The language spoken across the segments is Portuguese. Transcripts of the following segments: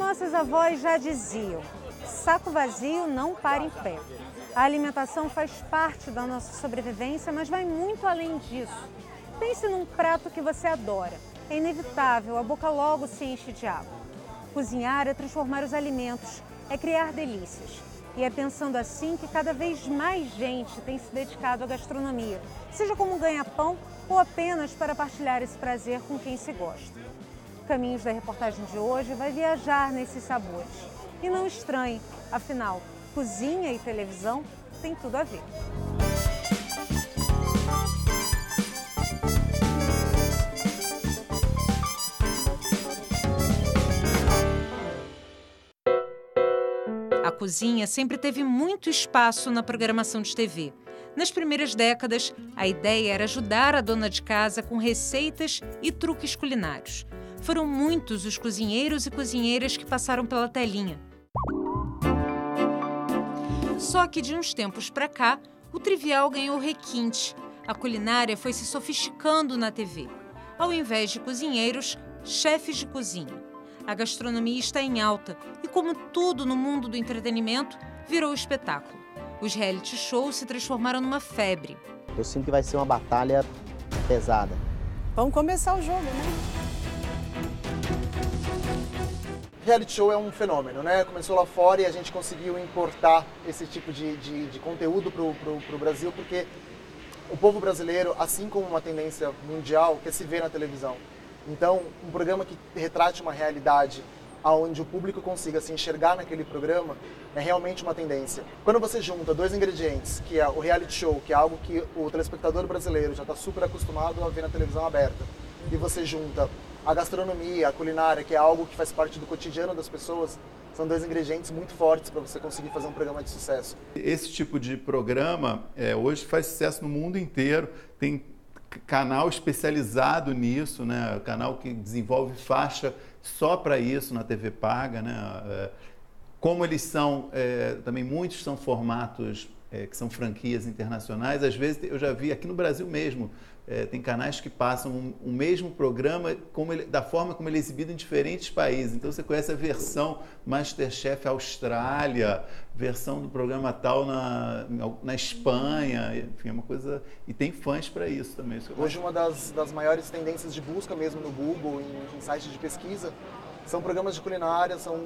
nossas avós já diziam, saco vazio não para em pé. A alimentação faz parte da nossa sobrevivência, mas vai muito além disso. Pense num prato que você adora. É inevitável, a boca logo se enche de água. Cozinhar é transformar os alimentos, é criar delícias. E é pensando assim que cada vez mais gente tem se dedicado à gastronomia, seja como ganha-pão ou apenas para partilhar esse prazer com quem se gosta. Caminhos da reportagem de hoje vai viajar nesses sabores. E não estranhe, afinal, cozinha e televisão tem tudo a ver. A cozinha sempre teve muito espaço na programação de TV. Nas primeiras décadas, a ideia era ajudar a dona de casa com receitas e truques culinários. Foram muitos os cozinheiros e cozinheiras que passaram pela telinha. Só que de uns tempos para cá, o trivial ganhou requinte. A culinária foi se sofisticando na TV. Ao invés de cozinheiros, chefes de cozinha. A gastronomia está em alta e, como tudo no mundo do entretenimento, virou espetáculo. Os reality shows se transformaram numa febre. Eu sinto que vai ser uma batalha pesada. Vamos começar o jogo, né? Reality show é um fenômeno, né? Começou lá fora e a gente conseguiu importar esse tipo de conteúdo pro Brasil, porque o povo brasileiro, assim como uma tendência mundial, quer se ver na televisão. Então, um programa que retrate uma realidade onde o público consiga se enxergar naquele programa é realmente uma tendência. Quando você junta dois ingredientes, que é o reality show, que é algo que o telespectador brasileiro já está super acostumado a ver na televisão aberta, e você junta a gastronomia, a culinária, que é algo que faz parte do cotidiano das pessoas, são dois ingredientes muito fortes para você conseguir fazer um programa de sucesso. Esse tipo de programa hoje faz sucesso no mundo inteiro, tem canal especializado nisso, né? Canal que desenvolve faixa só para isso na TV paga, né? Como eles são, também muitos são formatos que são franquias internacionais, às vezes eu já vi aqui no Brasil mesmo, tem canais que passam o mesmo programa da forma como ele é exibido em diferentes países. Então você conhece a versão Masterchef Austrália, versão do programa tal na Espanha, enfim, é uma coisa... E tem fãs para isso também. Hoje uma das maiores tendências de busca mesmo no Google, em sites de pesquisa, são programas de culinária, são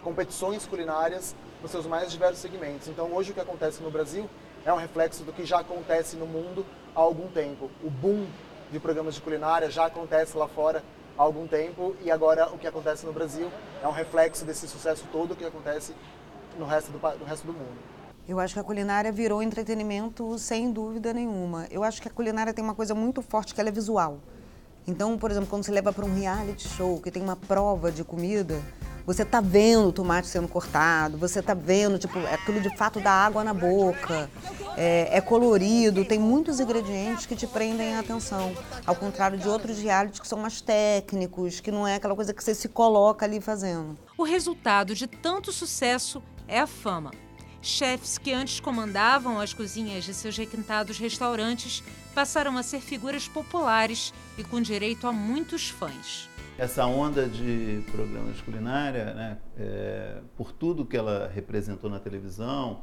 competições culinárias nos seus mais diversos segmentos. Então hoje o que acontece no Brasil é um reflexo do que já acontece no mundo há algum tempo. O boom de programas de culinária já acontece lá fora há algum tempo e agora o que acontece no Brasil é um reflexo desse sucesso todo que acontece no resto do mundo. Eu acho que a culinária virou entretenimento sem dúvida nenhuma. Eu acho que a culinária tem uma coisa muito forte que ela é visual. Então, por exemplo, quando você leva para um reality show que tem uma prova de comida, você tá vendo o tomate sendo cortado, você tá vendo, tipo, aquilo de fato dá água na boca, é colorido, tem muitos ingredientes que te prendem a atenção. Ao contrário de outros realities que são mais técnicos, que não é aquela coisa que você se coloca ali fazendo. O resultado de tanto sucesso é a fama. Chefes que antes comandavam as cozinhas de seus requintados restaurantes passaram a ser figuras populares e com direito a muitos fãs. Essa onda de programas de culinária, né, por tudo que ela representou na televisão,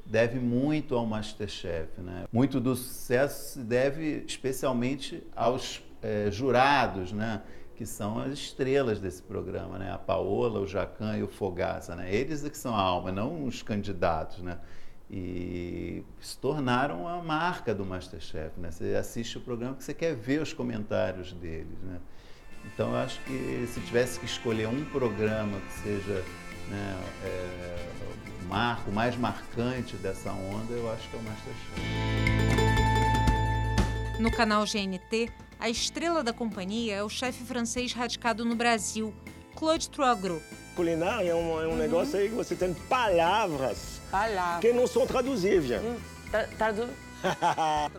deve muito ao Masterchef, né? Muito do sucesso se deve especialmente aos jurados, né, que são as estrelas desse programa, né? A Paola, o Jacan e o Fogaça, né? Eles é que são a alma, não os candidatos, né? E se tornaram a marca do Masterchef, né? Você assiste o programa que você quer ver os comentários deles, né? Então eu acho que se tivesse que escolher um programa que seja, né, o mais marcante dessa onda, eu acho que é o Masterchef. No canal GNT, a estrela da companhia é o chefe francês radicado no Brasil, Claude Troisgros. Culinária é um negócio aí que você tem palavras que não são traduzíveis.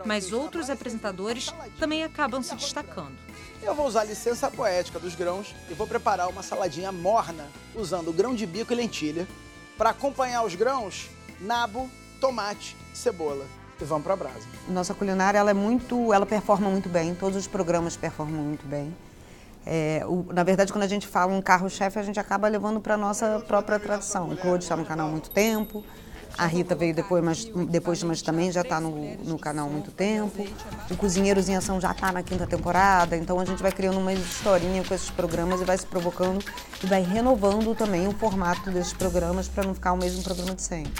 Mas outros apresentadores também acabam se destacando. Eu vou usar a licença poética dos grãos e vou preparar uma saladinha morna usando grão de bico e lentilha. Para acompanhar os grãos, nabo, tomate, cebola. E vamos para a brasa. Nossa culinária ela performa muito bem, todos os programas performam muito bem. Na verdade, quando a gente fala um carro-chefe, a gente acaba levando para a nossa própria tradição. O Claude está no canal há muito tempo, a Rita veio depois, mas também já está no canal há muito tempo. O Cozinheiros em Ação já está na 5ª temporada, então a gente vai criando uma historinha com esses programas e vai se provocando e vai renovando também o formato desses programas para não ficar o mesmo programa de sempre.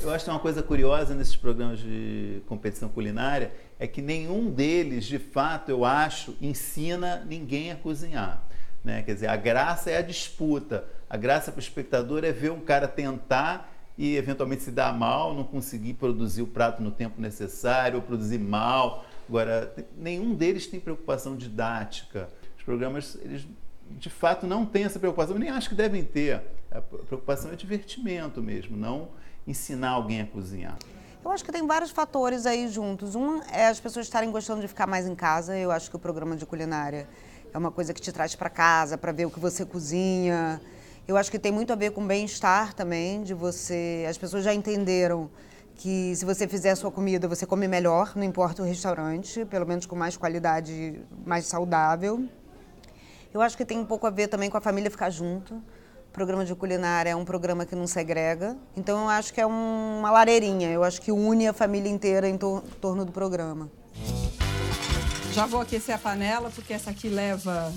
Eu acho que uma coisa curiosa nesses programas de competição culinária é que nenhum deles, de fato, eu acho, ensina ninguém a cozinhar, né? Quer dizer, a graça é a disputa, a graça para o espectador é ver um cara tentar e eventualmente se dar mal, não conseguir produzir o prato no tempo necessário, ou produzir mal. Agora, nenhum deles tem preocupação didática. Os programas, eles de fato não têm essa preocupação, nem acho que devem ter. A preocupação é divertimento mesmo, não ensinar alguém a cozinhar. Eu acho que tem vários fatores aí juntos. Um é as pessoas estarem gostando de ficar mais em casa. Eu acho que o programa de culinária é uma coisa que te traz para casa, para ver o que você cozinha. Eu acho que tem muito a ver com bem-estar também, de você... As pessoas já entenderam que se você fizer a sua comida, você come melhor, não importa o restaurante, pelo menos com mais qualidade, mais saudável. Eu acho que tem um pouco a ver também com a família ficar junto. O programa de culinária é um programa que não segrega, então eu acho que é uma lareirinha, eu acho que une a família inteira em torno do programa. Já vou aquecer a panela, porque essa aqui leva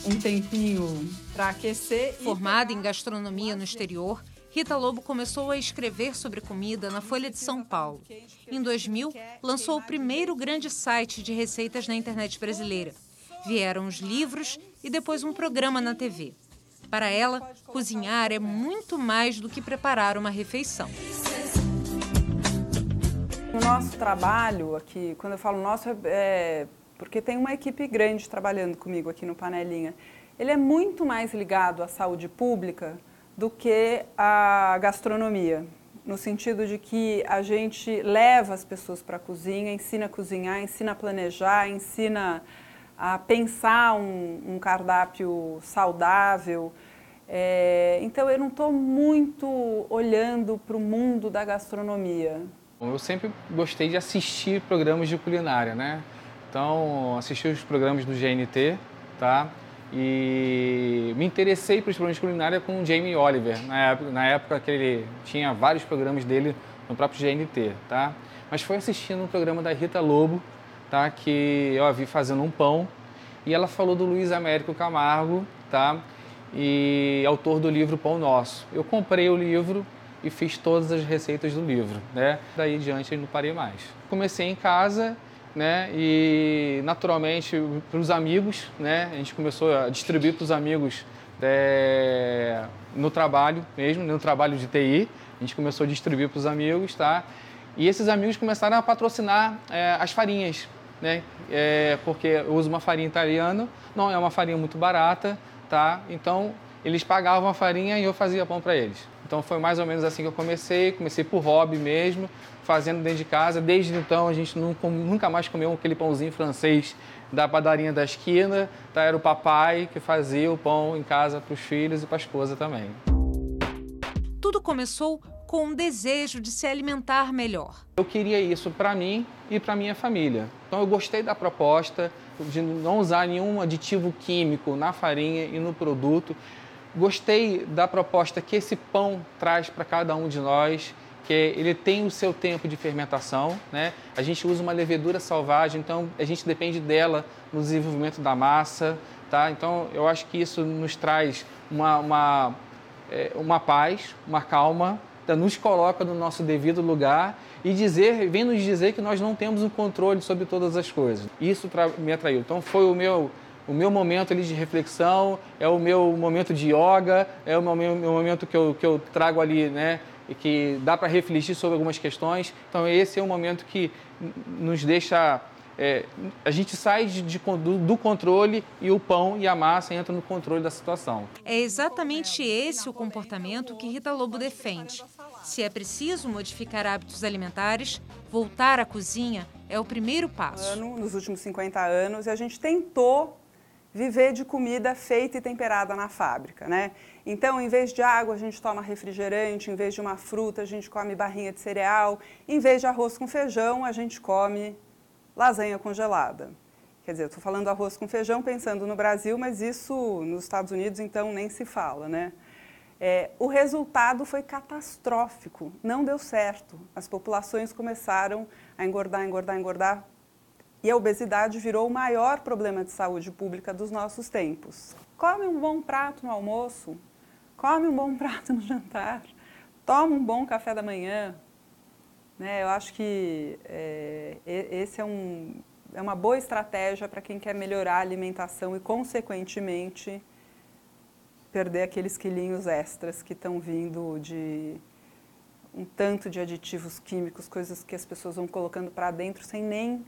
um tempinho para aquecer. Formada em gastronomia no exterior, Rita Lobo começou a escrever sobre comida na Folha de São Paulo. Em 2000, lançou o primeiro grande site de receitas na internet brasileira. Vieram os livros e depois um programa na TV. Para ela, cozinhar é muito mais do que preparar uma refeição. O nosso trabalho aqui, quando eu falo nosso, é porque tem uma equipe grande trabalhando comigo aqui no Panelinha. Ele é muito mais ligado à saúde pública do que à gastronomia, no sentido de que a gente leva as pessoas para a cozinha, ensina a cozinhar, ensina a planejar, ensina a pensar um cardápio saudável. Então eu não estou muito olhando para o mundo da gastronomia. Eu sempre gostei de assistir programas de culinária, né? Então assisti os programas do GNT, tá? E me interessei pelos programas de culinária com o Jamie Oliver, na época que ele tinha vários programas dele no próprio GNT, tá? Mas foi assistindo um programa da Rita Lobo, tá? Que eu a vi fazendo um pão, e ela falou do Luiz Américo Camargo, tá? E autor do livro Pão Nosso. Eu comprei o livro e fiz todas as receitas do livro, né? Daí em diante eu não parei mais. Comecei em casa, né? E naturalmente para os amigos, né? A gente começou a distribuir para os amigos no trabalho mesmo, no trabalho de TI. A gente começou a distribuir para os amigos, tá? E esses amigos começaram a patrocinar as farinhas, né? Porque eu uso uma farinha italiana, não é uma farinha muito barata, tá? Então eles pagavam a farinha e eu fazia pão para eles. Então foi mais ou menos assim que eu comecei por hobby mesmo, fazendo dentro de casa. Desde então a gente nunca mais comeu aquele pãozinho francês da padaria da esquina, tá? Era o papai que fazia o pão em casa para os filhos e para a esposa também. Tudo começou com um desejo de se alimentar melhor. Eu queria isso para mim e para minha família. Então eu gostei da proposta de não usar nenhum aditivo químico na farinha e no produto. Gostei da proposta que esse pão traz para cada um de nós, que ele tem o seu tempo de fermentação, né? A gente usa uma levedura selvagem, então a gente depende dela no desenvolvimento da massa, tá? Então eu acho que isso nos traz uma paz, uma calma, nos coloca no nosso devido lugar e vem nos dizer que nós não temos um controle sobre todas as coisas. Isso me atraiu. Então foi o meu momento ali de reflexão, é o meu momento de yoga, é o meu momento que eu trago ali, né, e que dá para refletir sobre algumas questões. Então esse é o momento que nos deixa... a gente sai do controle e o pão e a massa entram no controle da situação. É exatamente esse o comportamento que Rita Lobo defende. Se é preciso modificar hábitos alimentares, voltar à cozinha é o primeiro passo. Nos últimos 50 anos, a gente tentou viver de comida feita e temperada na fábrica, né? Então, em vez de água, a gente toma refrigerante, em vez de uma fruta, a gente come barrinha de cereal, em vez de arroz com feijão, a gente come lasanha congelada. Quer dizer, eu estou falando arroz com feijão pensando no Brasil, mas isso nos Estados Unidos, então, nem se fala, né? O resultado foi catastrófico, não deu certo. As populações começaram a engordar, engordar, engordar, e a obesidade virou o maior problema de saúde pública dos nossos tempos. Come um bom prato no almoço, come um bom prato no jantar, toma um bom café da manhã. Né? Eu acho que esse é uma boa estratégia para quem quer melhorar a alimentação e, consequentemente, perder aqueles quilinhos extras que estão vindo de um tanto de aditivos químicos, coisas que as pessoas vão colocando para dentro sem nem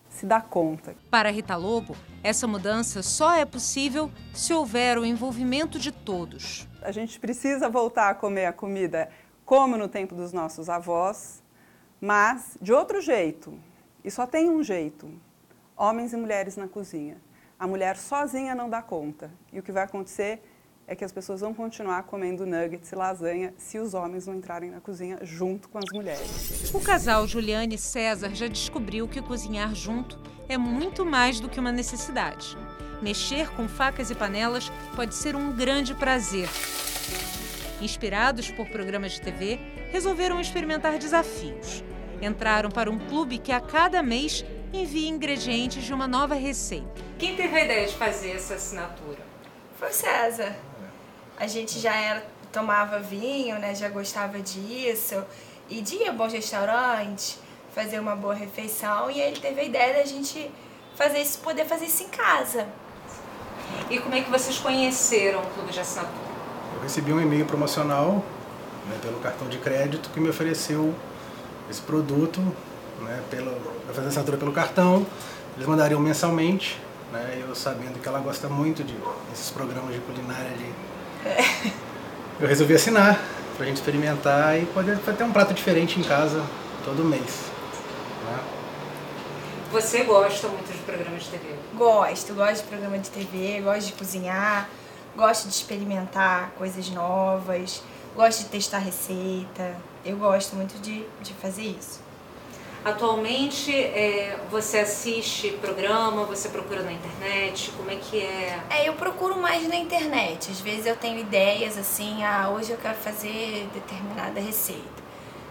se dar conta. Para Rita Lobo, essa mudança só é possível se houver o envolvimento de todos. A gente precisa voltar a comer a comida como no tempo dos nossos avós, mas de outro jeito. E só tem um jeito: homens e mulheres na cozinha. A mulher sozinha não dá conta. E o que vai acontecer é que as pessoas vão continuar comendo nuggets e lasanha se os homens não entrarem na cozinha junto com as mulheres. O casal Juliane e César já descobriu que cozinhar junto é muito mais do que uma necessidade. Mexer com facas e panelas pode ser um grande prazer. Inspirados por programas de TV, resolveram experimentar desafios. Entraram para um clube que a cada mês envia ingredientes de uma nova receita. Quem teve a ideia de fazer essa assinatura? Foi o César. A gente já tomava vinho, né? Já gostava disso. E de ir a bons restaurantes, fazer uma boa refeição. E ele teve a ideia da gente poder fazer isso em casa. E como é que vocês conheceram o clube de assinatura? Eu recebi um e-mail promocional, né, pelo cartão de crédito que me ofereceu esse produto, né, para fazer assinatura pelo cartão. Eles mandariam mensalmente, né, eu sabendo que ela gosta muito desses programas de culinária ali. Eu resolvi assinar pra gente experimentar e poder ter um prato diferente em casa todo mês. Né? Você gosta muito de programas de TV? Gosto de programa de TV, gosto de cozinhar, gosto de experimentar coisas novas, gosto de testar receita. Eu gosto muito de fazer isso. Atualmente, você assiste programa, você procura na internet, como é que é? Eu procuro mais na internet. Às vezes eu tenho ideias assim, hoje eu quero fazer determinada receita.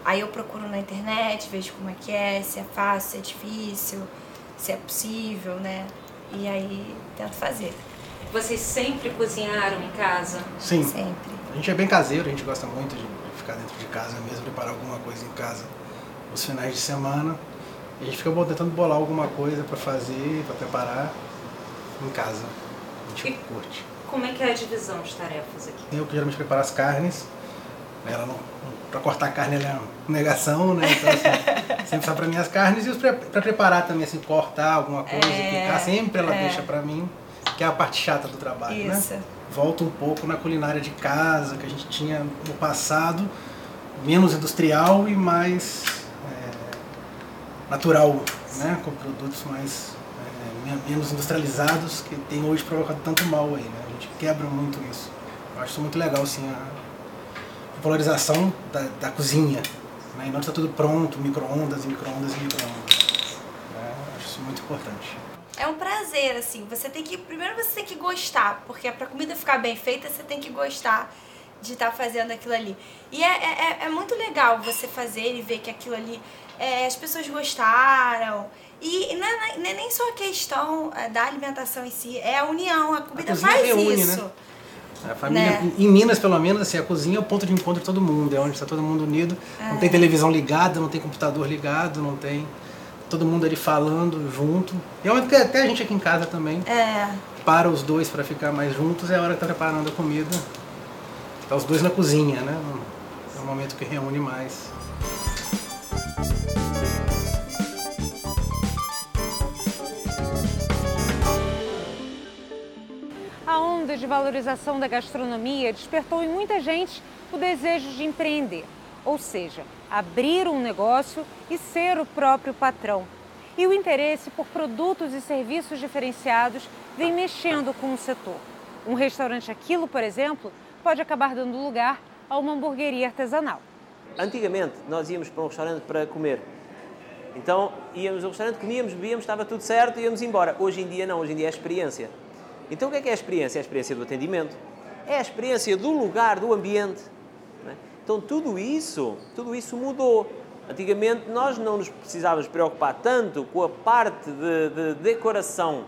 Aí eu procuro na internet, vejo como é que é, se é fácil, se é difícil, se é possível, né? E aí tento fazer. Vocês sempre cozinharam em casa? Sim. Sempre. A gente é bem caseiro, a gente gosta muito de ficar dentro de casa mesmo, preparar alguma coisa em casa os finais de semana. E a gente fica tentando bolar alguma coisa para fazer, para preparar em casa. A gente curte. Como é que é a divisão de tarefas aqui? Eu que geralmente preparo as carnes. Para cortar a carne ela é uma negação, né? Então, assim, sempre sai para mim as carnes e para preparar também, assim, cortar alguma coisa, picar, sempre ela deixa para mim, que é a parte chata do trabalho, isso, né? Volta um pouco na culinária de casa, que a gente tinha no passado, menos industrial e mais natural, né? Com produtos mais menos industrializados, que tem hoje provocado tanto mal aí, né? A gente quebra muito isso. Eu acho isso muito legal, assim, a valorização da cozinha, né? E não está tudo pronto, micro-ondas, micro-ondas e micro-ondas. Acho isso muito importante. É um prazer, assim, primeiro você tem que gostar, porque para a comida ficar bem feita, você tem que gostar de estar fazendo aquilo ali. E é muito legal você fazer e ver que aquilo ali, as pessoas gostaram. E não é nem só a questão da alimentação em si, é a união, a comida faz reúne, isso. Né? A família, em Minas, pelo menos, assim, a cozinha é o ponto de encontro de todo mundo, é onde está todo mundo unido. Não tem televisão ligada, não tem computador ligado, não tem todo mundo ali falando junto. E é onde até a gente aqui em casa também para os dois para ficar mais juntos, é a hora que está preparando a comida. Tá os dois na cozinha, né? É um momento que reúne mais. A onda de valorização da gastronomia despertou em muita gente o desejo de empreender, ou seja, abrir um negócio e ser o próprio patrão. E o interesse por produtos e serviços diferenciados vem mexendo com o setor. Um restaurante Aquilo, por exemplo, pode acabar dando lugar a uma hamburgueria artesanal. Antigamente nós íamos para um restaurante para comer Então, íamos ao restaurante, comíamos, bebíamos, estava tudo certo e íamos embora. Hoje em dia não, hoje em dia é a experiência. Então, o que é a experiência? É a experiência do atendimento, é a experiência do lugar, do ambiente. Não é? Então, tudo isso mudou. Antigamente, nós não nos precisávamos preocupar tanto com a parte de decoração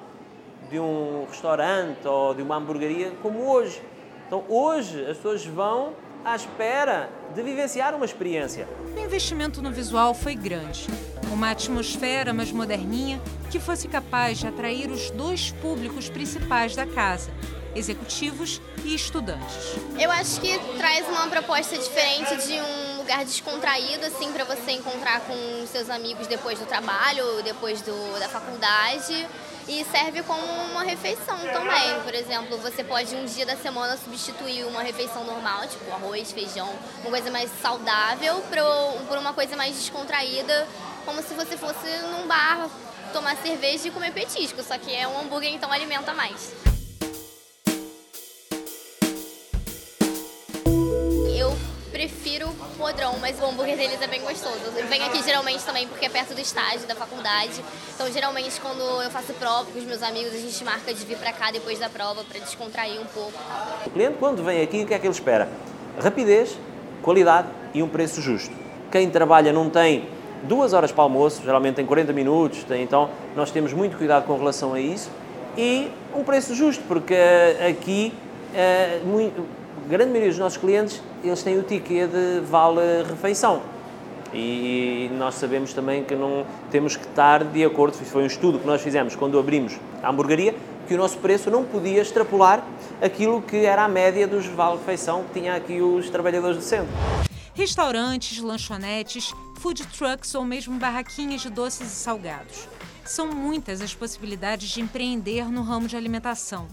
de um restaurante ou de uma hamburgueria como hoje. Então, hoje, as pessoas vão à espera de vivenciar uma experiência. O investimento no visual foi grande. Uma atmosfera mais moderninha que fosse capaz de atrair os dois públicos principais da casa, executivos e estudantes. Eu acho que traz uma proposta diferente de um lugar descontraído, assim, para você encontrar com seus amigos depois do trabalho, depois da faculdade. E serve como uma refeição também. Por exemplo, você pode um dia da semana substituir uma refeição normal, tipo arroz, feijão, uma coisa mais saudável, por uma coisa mais descontraída, como se você fosse num bar tomar cerveja e comer petisco, só que é um hambúrguer, então alimenta mais. Eu prefiro o podrão, mas o hambúrguer deles é bem gostoso. Eu venho aqui geralmente também porque é perto do estágio, da faculdade. Então, geralmente, quando eu faço prova com os meus amigos, a gente marca de vir pra cá depois da prova para descontrair um pouco. O cliente, quando vem aqui, o que é que ele espera? Rapidez, qualidade e um preço justo. Quem trabalha não tem 2 horas para almoço, geralmente tem 40 minutos, então nós temos muito cuidado com relação a isso. E um preço justo, porque aqui a grande maioria dos nossos clientes, eles têm o ticket de vale-refeição. E nós sabemos também que não temos que estar de acordo, isso foi um estudo que nós fizemos quando abrimos a hamburgueria, que o nosso preço não podia extrapolar aquilo que era a média dos vale-refeição que tinha aqui os trabalhadores do centro. Restaurantes, lanchonetes, food trucks ou mesmo barraquinhas de doces e salgados. São muitas as possibilidades de empreender no ramo de alimentação.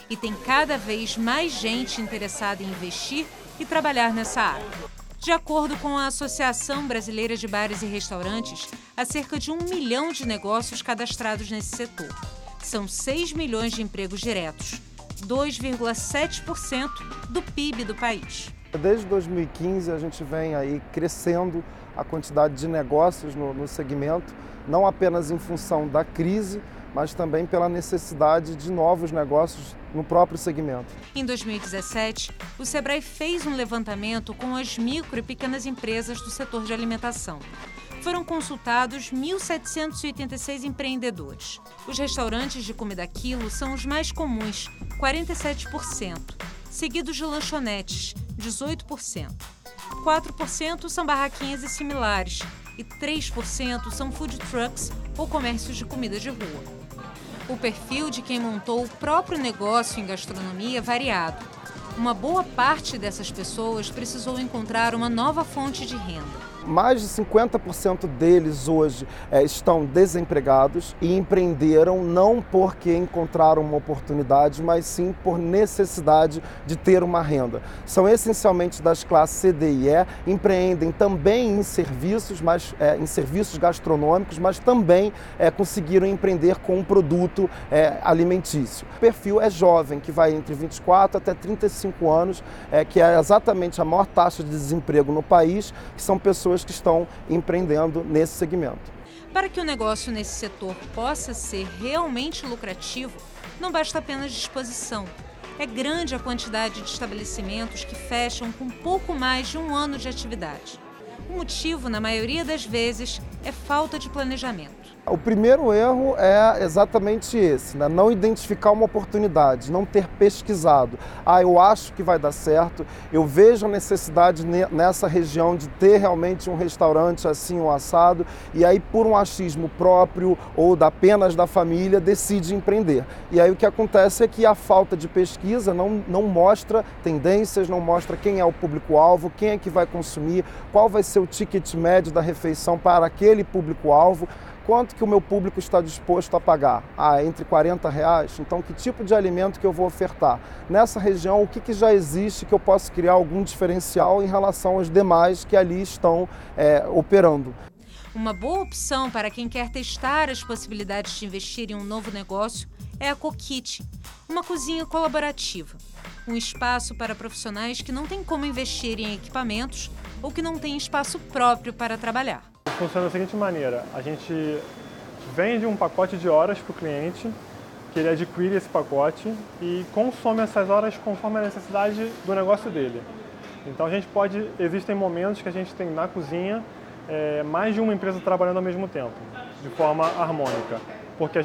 E tem cada vez mais gente interessada em investir e trabalhar nessa área. De acordo com a Associação Brasileira de Bares e Restaurantes, há cerca de 1 milhão de negócios cadastrados nesse setor. São 6 milhões de empregos diretos, 2,7% do PIB do país. Desde 2015 a gente vem aí crescendo a quantidade de negócios no segmento, não apenas em função da crise, mas também pela necessidade de novos negócios no próprio segmento. Em 2017, o Sebrae fez um levantamento com as micro e pequenas empresas do setor de alimentação. Foram consultados 1.786 empreendedores. Os restaurantes de comida a quilo são os mais comuns, 47%, seguidos de lanchonetes, 18%. 4% são barraquinhas e similares e 3% são food trucks ou comércios de comida de rua. O perfil de quem montou o próprio negócio em gastronomia é variado. Uma boa parte dessas pessoas precisou encontrar uma nova fonte de renda. Mais de 50% deles hoje estão desempregados e empreenderam não porque encontraram uma oportunidade, mas sim por necessidade de ter uma renda. São essencialmente das classes C, D e E, empreendem também em serviços, em serviços gastronômicos, mas também conseguiram empreender com um produto alimentício. O perfil é jovem, que vai entre 24 até 35 anos, que é exatamente a maior taxa de desemprego no país, que são pessoas que estão empreendendo nesse segmento. Para que o negócio nesse setor possa ser realmente lucrativo, não basta apenas disposição. É grande a quantidade de estabelecimentos que fecham com pouco mais de 1 ano de atividade. O motivo, na maioria das vezes, é falta de planejamento. O primeiro erro é exatamente esse, né? Não identificar uma oportunidade, não ter pesquisado. Eu acho que vai dar certo, eu vejo a necessidade nessa região de ter realmente um restaurante assim ou assado, e aí por um achismo próprio ou apenas da família decide empreender. E aí o que acontece é que a falta de pesquisa não mostra tendências, não mostra quem é o público-alvo, quem é que vai consumir, qual vai ser o ticket médio da refeição para aquele público-alvo. Quanto que o meu público está disposto a pagar? Entre R$40? Então, que tipo de alimento que eu vou ofertar? Nessa região, o que já existe que eu posso criar algum diferencial em relação aos demais que ali estão operando? Uma boa opção para quem quer testar as possibilidades de investir em um novo negócio é a Co-Kitchen, uma cozinha colaborativa. Um espaço para profissionais que não têm como investir em equipamentos ou que não têm espaço próprio para trabalhar. Funciona da seguinte maneira, a gente vende um pacote de horas para o cliente, que ele adquire esse pacote e consome essas horas conforme a necessidade do negócio dele. Então existem momentos que a gente tem na cozinha mais de uma empresa trabalhando ao mesmo tempo, de forma harmônica, porque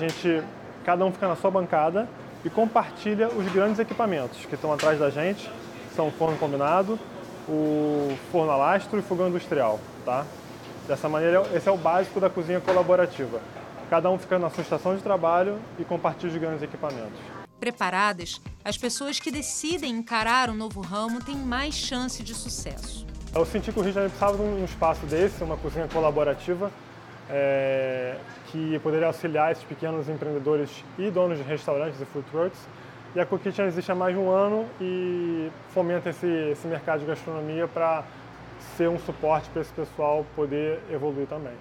cada um fica na sua bancada e compartilha os grandes equipamentos que estão atrás da gente, são o forno combinado, o forno a lastro e o fogão industrial, tá? Dessa maneira, esse é o básico da cozinha colaborativa. Cada um fica na sua estação de trabalho e compartilha os grandes equipamentos. Preparadas, as pessoas que decidem encarar um novo ramo têm mais chance de sucesso. Eu senti que o Rio de Janeiro precisava de um espaço desse, uma cozinha colaborativa, que poderia auxiliar esses pequenos empreendedores e donos de restaurantes e food trucks. E a Cook Kitchen existe há mais de um ano e fomenta esse mercado de gastronomia para ser um suporte para esse pessoal poder evoluir também.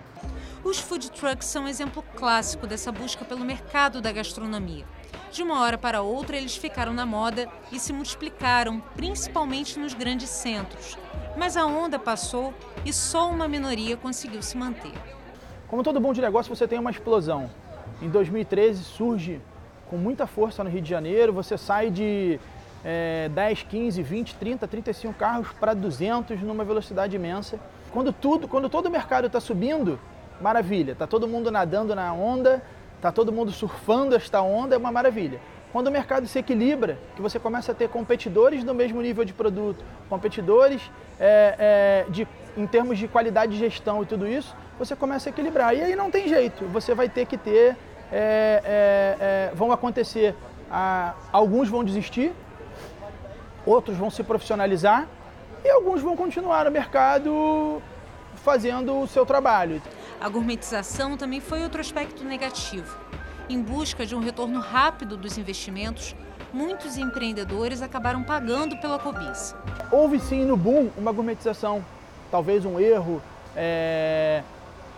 Os food trucks são um exemplo clássico dessa busca pelo mercado da gastronomia. De uma hora para outra, eles ficaram na moda e se multiplicaram, principalmente nos grandes centros. Mas a onda passou e só uma minoria conseguiu se manter. Como todo bom de negócio, você tem uma explosão. Em 2013 surge com muita força no Rio de Janeiro, você sai de 10, 15, 20, 30, 35 carros para 200 numa velocidade imensa. Quando todo o mercado está subindo, maravilha, está todo mundo nadando na onda, está todo mundo surfando esta onda, é uma maravilha. Quando o mercado se equilibra, que você começa a ter competidores do mesmo nível de produto, competidores em termos de qualidade de gestão e tudo isso, você começa a equilibrar. E aí não tem jeito, você vai ter que ter, vão acontecer, alguns vão desistir, outros vão se profissionalizar e alguns vão continuar no mercado fazendo o seu trabalho. A gourmetização também foi outro aspecto negativo. Em busca de um retorno rápido dos investimentos, muitos empreendedores acabaram pagando pela cobiça. Houve sim no boom uma gourmetização, talvez um erro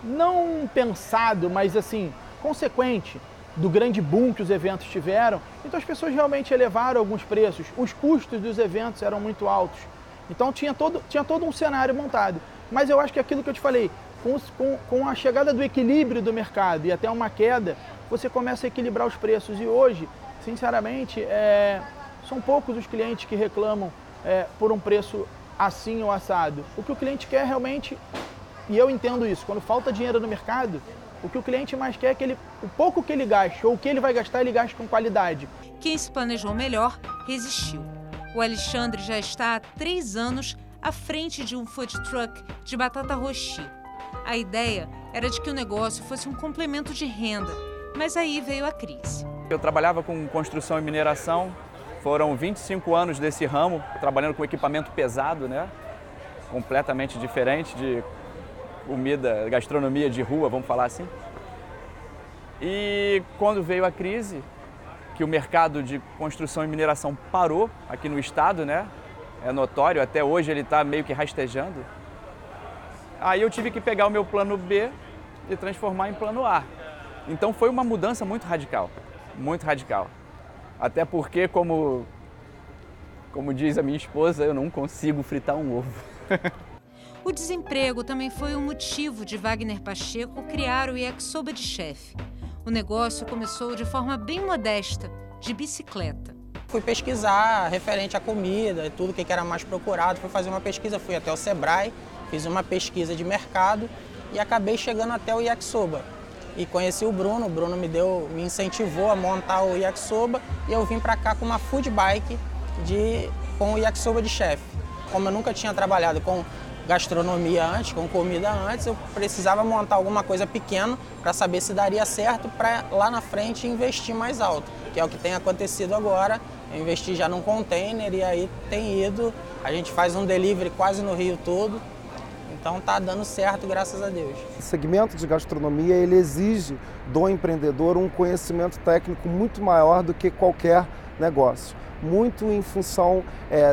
não pensado, mas assim, consequente do grande boom que os eventos tiveram. Então as pessoas realmente elevaram alguns preços, os custos dos eventos eram muito altos. Então tinha todo um cenário montado. Mas eu acho que aquilo que eu te falei, com a chegada do equilíbrio do mercado e até uma queda, você começa a equilibrar os preços. E hoje, sinceramente, são poucos os clientes que reclamam por um preço assim ou assado. O que o cliente quer realmente, e eu entendo isso, quando falta dinheiro no mercado, o que o cliente mais quer é que o pouco que ele gaste ou o que ele vai gastar, ele gaste com qualidade. Quem se planejou melhor, resistiu. O Alexandre já está há 3 anos à frente de um food truck de batata rochi. A ideia era de que o negócio fosse um complemento de renda, mas aí veio a crise. Eu trabalhava com construção e mineração, foram 25 anos desse ramo, trabalhando com equipamento pesado, né? Completamente diferente de comida, gastronomia de rua, vamos falar assim. E quando veio a crise, que o mercado de construção e mineração parou aqui no estado, né? É notório, até hoje ele está meio que rastejando. Aí eu tive que pegar o meu plano B e transformar em plano A. Então foi uma mudança muito radical, muito radical. Até porque, como diz a minha esposa, eu não consigo fritar um ovo. O desemprego também foi um motivo de Wagner Pacheco criar o Yakisoba de chefe. O negócio começou de forma bem modesta, de bicicleta. Fui pesquisar referente à comida e tudo, o que era mais procurado. Fui fazer uma pesquisa, fui até o Sebrae, fiz uma pesquisa de mercado e acabei chegando até o Yakisoba. E conheci o Bruno me incentivou a montar o Yakisoba e eu vim para cá com uma food bike com o Yakisoba de chefe. Como eu nunca tinha trabalhado com gastronomia antes, com comida antes, eu precisava montar alguma coisa pequena para saber se daria certo para lá na frente investir mais alto, que é o que tem acontecido agora. Eu investi já num container e aí tem ido, a gente faz um delivery quase no Rio todo, então tá dando certo, graças a Deus. O segmento de gastronomia, ele exige do empreendedor um conhecimento técnico muito maior do que qualquer negócio. Muito em função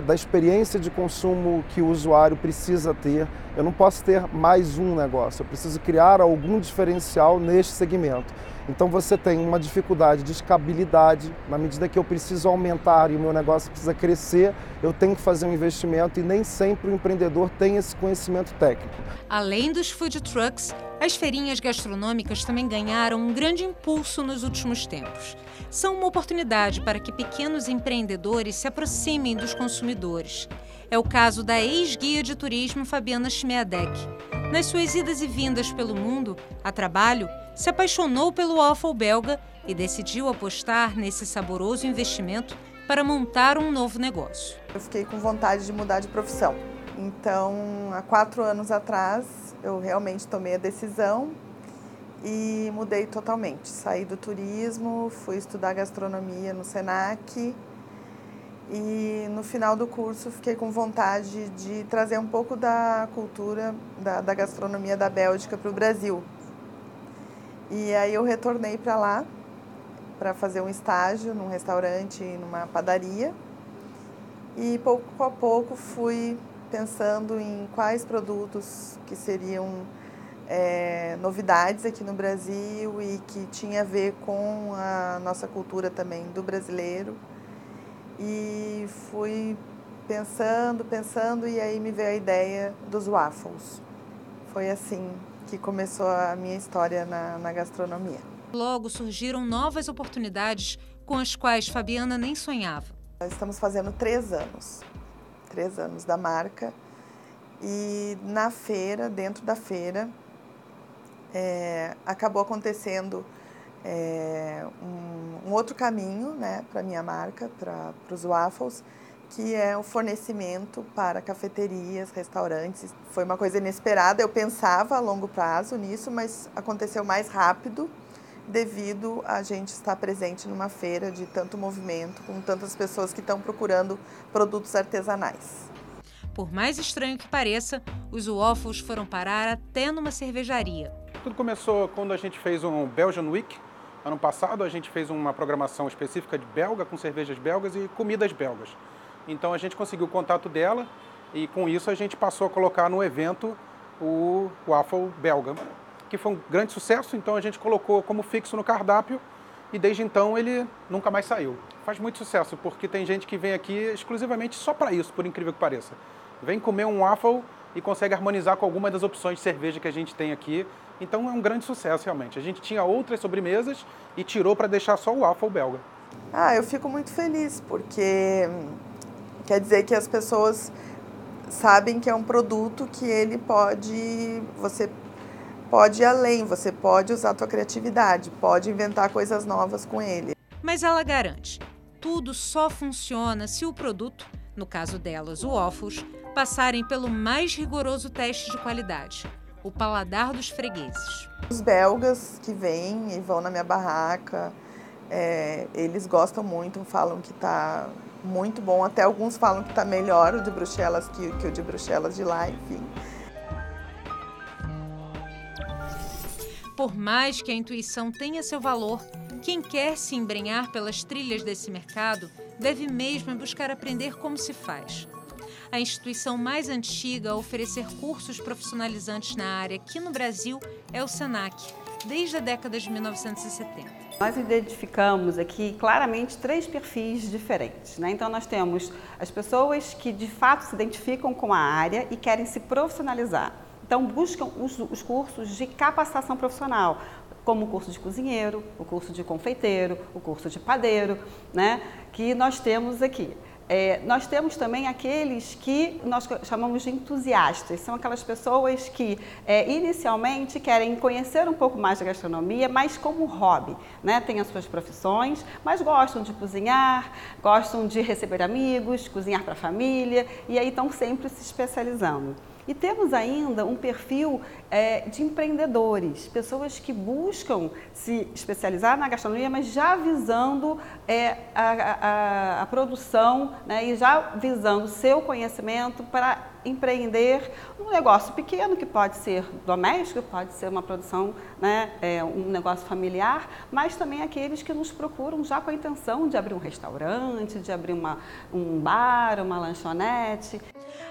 da experiência de consumo que o usuário precisa ter. Eu não posso ter mais um negócio, eu preciso criar algum diferencial neste segmento. Então você tem uma dificuldade de escalabilidade, na medida que eu preciso aumentar e o meu negócio precisa crescer, eu tenho que fazer um investimento e nem sempre o empreendedor tem esse conhecimento técnico. Além dos food trucks, as feirinhas gastronômicas também ganharam um grande impulso nos últimos tempos. São uma oportunidade para que pequenos empreendedores se aproximem dos consumidores. É o caso da ex-guia de turismo Fabiana Schmeadek. Nas suas idas e vindas pelo mundo, a trabalho, se apaixonou pelo waffle belga e decidiu apostar nesse saboroso investimento para montar um novo negócio. Eu fiquei com vontade de mudar de profissão. Então, há 4 anos atrás, eu realmente tomei a decisão e mudei totalmente. Saí do turismo, fui estudar gastronomia no Senac e no final do curso fiquei com vontade de trazer um pouco da cultura da gastronomia da Bélgica para o Brasil. E aí eu retornei para lá para fazer um estágio num restaurante e numa padaria e pouco a pouco fui pensando em quais produtos que seriam novidades aqui no Brasil e que tinha a ver com a nossa cultura também do brasileiro. E fui pensando e aí me veio a ideia dos waffles. Foi assim que começou a minha história na gastronomia. Logo surgiram novas oportunidades com as quais Fabiana nem sonhava. Nós estamos fazendo 3 anos. 3 anos da marca. E na feira, dentro da feira, acabou acontecendo um outro caminho, né, para a minha marca, para os waffles, que é o fornecimento para cafeterias, restaurantes. Foi uma coisa inesperada, eu pensava a longo prazo nisso, mas aconteceu mais rápido devido a gente estar presente numa feira de tanto movimento, com tantas pessoas que estão procurando produtos artesanais. Por mais estranho que pareça, os waffles foram parar até numa cervejaria. Tudo começou quando a gente fez um Belgian Week. Ano passado a gente fez uma programação específica de belga, com cervejas belgas e comidas belgas. Então a gente conseguiu o contato dela e com isso a gente passou a colocar no evento o waffle belga, que foi um grande sucesso, então a gente colocou como fixo no cardápio e desde então ele nunca mais saiu. Faz muito sucesso, porque tem gente que vem aqui exclusivamente só para isso, por incrível que pareça. Vem comer um waffle e consegue harmonizar com alguma das opções de cerveja que a gente tem aqui. Então é um grande sucesso realmente. A gente tinha outras sobremesas e tirou para deixar só o waffle belga. Eu fico muito feliz, porque quer dizer que as pessoas sabem que é um produto que você pode ir além, você pode usar a tua criatividade, pode inventar coisas novas com ele. Mas ela garante, tudo só funciona se o produto, no caso delas, o waffles, passarem pelo mais rigoroso teste de qualidade, o paladar dos fregueses. Os belgas que vêm e vão na minha barraca, eles gostam muito, falam que está muito bom, até alguns falam que está melhor o de Bruxelas que o de Bruxelas de lá, enfim. Por mais que a intuição tenha seu valor, quem quer se embrenhar pelas trilhas desse mercado deve mesmo buscar aprender como se faz. A instituição mais antiga a oferecer cursos profissionalizantes na área aqui no Brasil é o Senac, desde a década de 1970. Nós identificamos aqui claramente 3 perfis diferentes, né? Então nós temos as pessoas que de fato se identificam com a área e querem se profissionalizar. Então buscam os cursos de capacitação profissional, como o curso de cozinheiro, o curso de confeiteiro, o curso de padeiro, né? Que nós temos aqui. Nós temos também aqueles que nós chamamos de entusiastas, são aquelas pessoas que inicialmente querem conhecer um pouco mais da gastronomia, mas como hobby, né? Têm as suas profissões, mas gostam de cozinhar, gostam de receber amigos, cozinhar para a família e aí estão sempre se especializando. E temos ainda um perfil de empreendedores, pessoas que buscam se especializar na gastronomia, mas já visando a produção, né, e já visando o seu conhecimento para empreender um negócio pequeno, que pode ser doméstico, pode ser uma produção, né, um negócio familiar, mas também aqueles que nos procuram já com a intenção de abrir um restaurante, de abrir um bar, uma lanchonete.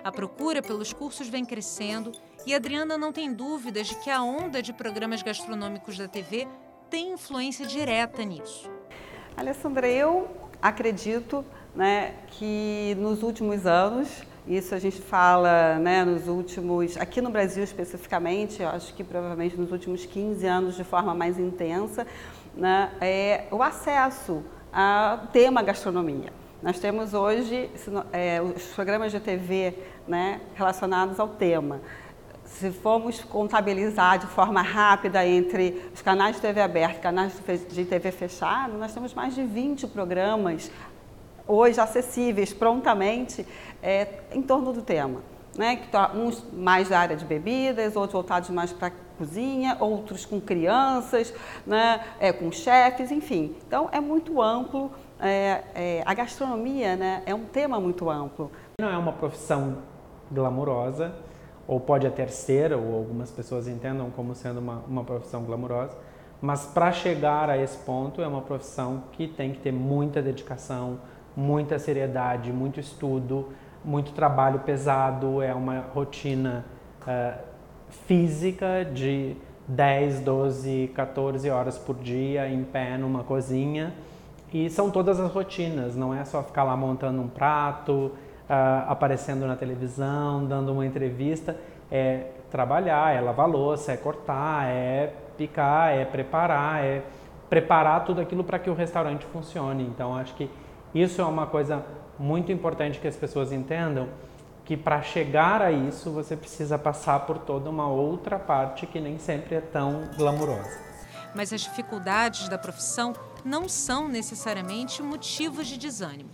A procura pelos cursos vem crescendo e Adriana não tem dúvidas de que a onda de programas gastronômicos da TV tem influência direta nisso. Alessandra, eu acredito, né, que nos últimos anos, isso a gente fala, né, nos últimos, aqui no Brasil especificamente, eu acho que provavelmente nos últimos 15 anos de forma mais intensa, né, o acesso ao tema gastronomia. Nós temos hoje os programas de TV, né, relacionados ao tema. Se formos contabilizar de forma rápida entre os canais de TV aberta e canais de TV fechado, nós temos mais de 20 programas hoje acessíveis prontamente em torno do tema, né? Uns mais da área de bebidas, outros voltados mais para a cozinha, outros com crianças, né? Com chefes, enfim. Então é muito amplo, a gastronomia, né? É um tema muito amplo. Não é uma profissão glamurosa, ou pode até ser, ou algumas pessoas entendam como sendo uma profissão glamurosa, mas para chegar a esse ponto é uma profissão que tem que ter muita dedicação, muita seriedade, muito estudo, muito trabalho pesado, é uma rotina física de 10, 12, 14 horas por dia em pé numa cozinha, e são todas as rotinas, não é só ficar lá montando um prato, aparecendo na televisão, dando uma entrevista, é trabalhar, é lavar louça, é cortar, é picar, é preparar tudo aquilo para que o restaurante funcione. Então acho que isso é uma coisa muito importante que as pessoas entendam, que para chegar a isso você precisa passar por toda uma outra parte que nem sempre é tão glamurosa. Mas as dificuldades da profissão não são necessariamente motivos de desânimo.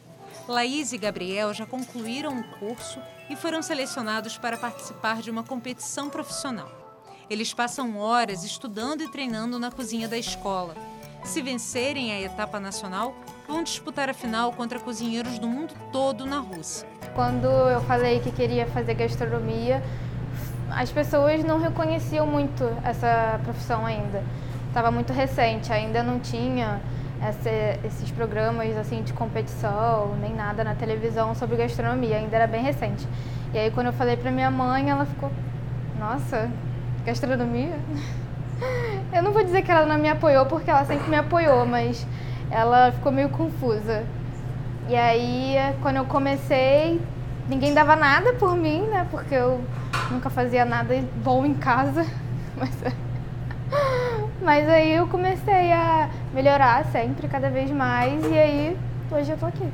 Laís e Gabriel já concluíram o curso e foram selecionados para participar de uma competição profissional. Eles passam horas estudando e treinando na cozinha da escola. Se vencerem a etapa nacional, vão disputar a final contra cozinheiros do mundo todo na Rússia. Quando eu falei que queria fazer gastronomia, as pessoas não reconheciam muito essa profissão ainda. Estava muito recente, ainda não tinha esses programas assim de competição, nem nada na televisão sobre gastronomia, ainda era bem recente. E aí quando eu falei para minha mãe, ela ficou, nossa, gastronomia? Eu não vou dizer que ela não me apoiou, porque ela sempre me apoiou, mas ela ficou meio confusa. E aí, quando eu comecei, ninguém dava nada por mim, né? Porque eu nunca fazia nada bom em casa. Mas aí eu comecei a melhorar sempre, cada vez mais, e aí hoje eu tô aqui.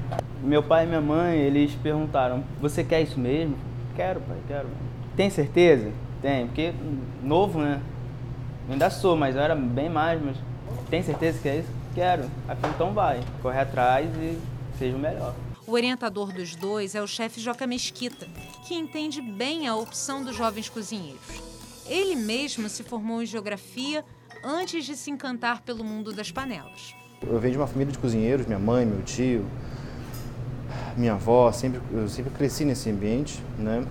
Meu pai e minha mãe, eles perguntaram, você quer isso mesmo? Quero, pai, quero. Tem certeza? Tem, porque novo, né? Eu ainda sou, mas eu era bem mais, mas tem certeza que é isso? Quero. Então vai, corre atrás e seja o melhor. O orientador dos dois é o chefe Joca Mesquita, que entende bem a opção dos jovens cozinheiros. Ele mesmo se formou em geografia antes de se encantar pelo mundo das panelas. Eu venho de uma família de cozinheiros, minha mãe, meu tio, minha avó, eu sempre cresci nesse ambiente, né?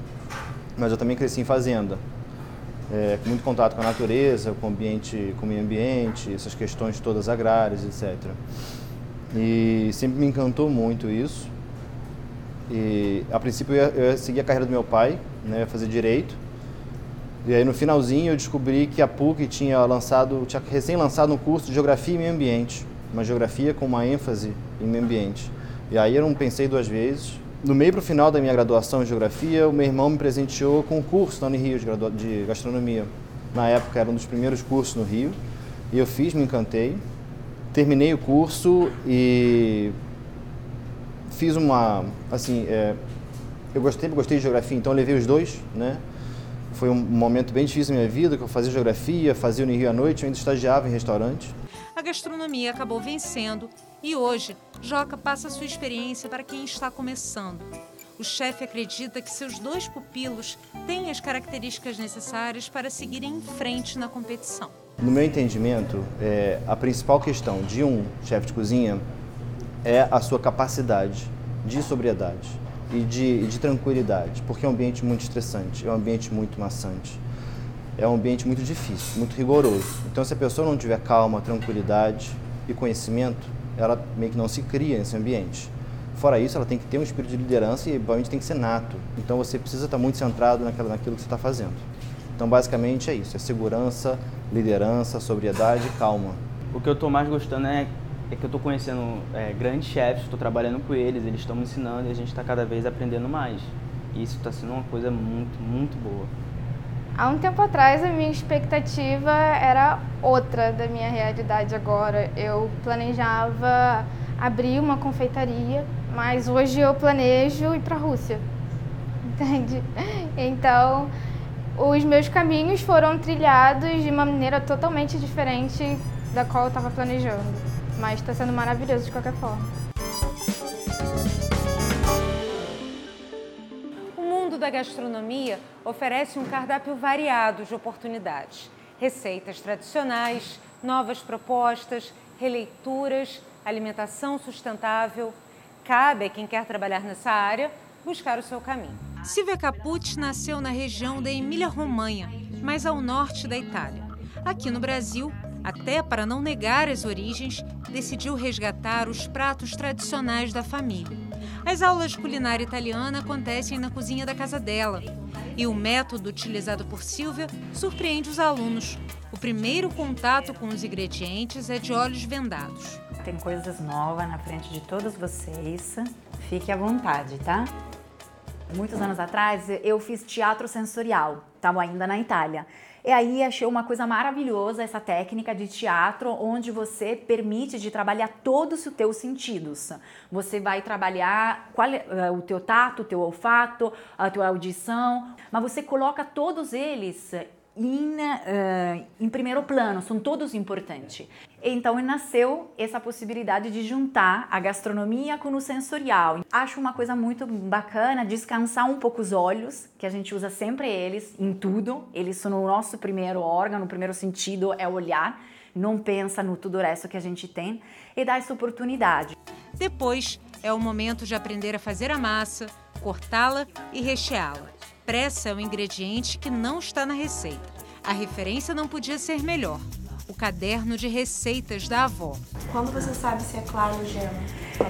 Mas eu também cresci em fazenda, com muito contato com a natureza, com o meio ambiente, essas questões todas agrárias, etc. E sempre me encantou muito isso. E a princípio eu ia seguir a carreira do meu pai, né? Eu ia fazer direito. E aí no finalzinho eu descobri que a PUC tinha recém lançado um curso de Geografia e Meio Ambiente, uma geografia com uma ênfase em meio ambiente. E aí eu não pensei duas vezes. No meio para o final da minha graduação em Geografia, o meu irmão me presenteou com um curso na Unirio de gastronomia. Na época era um dos primeiros cursos no Rio, e eu fiz, me encantei. Terminei o curso e fiz eu sempre gostei de Geografia, então eu levei os dois, né? Foi um momento bem difícil na minha vida, que eu fazia geografia, fazia o Unirio à noite, eu ainda estagiava em restaurante. A gastronomia acabou vencendo e hoje Joca passa sua experiência para quem está começando. O chefe acredita que seus dois pupilos têm as características necessárias para seguirem em frente na competição. No meu entendimento, a principal questão de um chefe de cozinha é a sua capacidade de sobriedade e de tranquilidade, porque é um ambiente muito estressante, é um ambiente muito maçante, é um ambiente muito difícil, muito rigoroso. Então, se a pessoa não tiver calma, tranquilidade e conhecimento, ela meio que não se cria nesse ambiente. Fora isso, ela tem que ter um espírito de liderança e, provavelmente, tem que ser nato. Então, você precisa estar muito centrado naquilo que você está fazendo. Então, basicamente, é isso, é segurança, liderança, sobriedade e calma. O que eu estou mais gostando é que eu estou conhecendo grandes chefes, estou trabalhando com eles estão me ensinando e a gente está cada vez aprendendo mais. E isso está sendo uma coisa muito, muito boa. Há um tempo atrás, a minha expectativa era outra da minha realidade agora. Eu planejava abrir uma confeitaria, mas hoje eu planejo ir para a Rússia, entende? Então, os meus caminhos foram trilhados de uma maneira totalmente diferente da qual eu estava planejando. Mas está sendo maravilhoso de qualquer forma. O mundo da gastronomia oferece um cardápio variado de oportunidades. Receitas tradicionais, novas propostas, releituras, alimentação sustentável. Cabe a quem quer trabalhar nessa área buscar o seu caminho. Silvia Capucci nasceu na região da Emília-Romanha, mais ao norte da Itália. Aqui no Brasil, até para não negar as origens, decidiu resgatar os pratos tradicionais da família. As aulas de culinária italiana acontecem na cozinha da casa dela. E o método utilizado por Silvia surpreende os alunos. O primeiro contato com os ingredientes é de olhos vendados. Tem coisas novas na frente de todos vocês. Fique à vontade, tá? Muitos anos atrás, eu fiz teatro sensorial. Estava ainda na Itália. E aí achei uma coisa maravilhosa essa técnica de teatro, onde você permite de trabalhar todos os teus sentidos. Você vai trabalhar o teu tato, o teu olfato, a tua audição, mas você coloca todos eles em primeiro plano, são todos importantes. Então nasceu essa possibilidade de juntar a gastronomia com o sensorial. Acho uma coisa muito bacana descansar um pouco os olhos, que a gente usa sempre eles em tudo. Eles são o nosso primeiro órgão, o primeiro sentido é olhar, não pensa no tudo o resto que a gente tem e dá essa oportunidade. Depois é o momento de aprender a fazer a massa, cortá-la e recheá-la. Pressa é um ingrediente que não está na receita. A referência não podia ser melhor. O caderno de receitas da avó. Quando você sabe se é claro ou gema?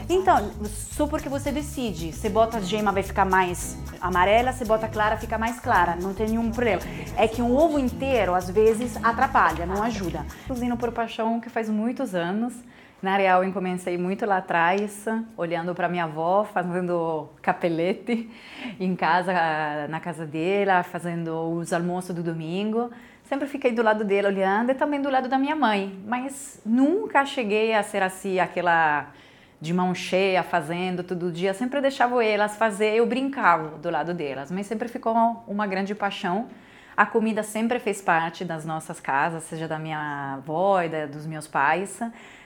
Então, só porque você decide. Se bota gema vai ficar mais amarela, se bota clara fica mais clara. Não tem nenhum problema. É que um ovo inteiro, às vezes, atrapalha, não ajuda. Cozinho por paixão que faz muitos anos. Na real, eu comecei muito lá atrás, olhando para minha avó, fazendo capelete em casa, na casa dela, fazendo os almoços do domingo. Sempre fiquei do lado dela olhando e também do lado da minha mãe, mas nunca cheguei a ser assim, aquela de mão cheia, fazendo todo dia. Sempre deixava elas fazer, eu brincava do lado delas, mas sempre ficou uma grande paixão. A comida sempre fez parte das nossas casas, seja da minha avó e dos meus pais.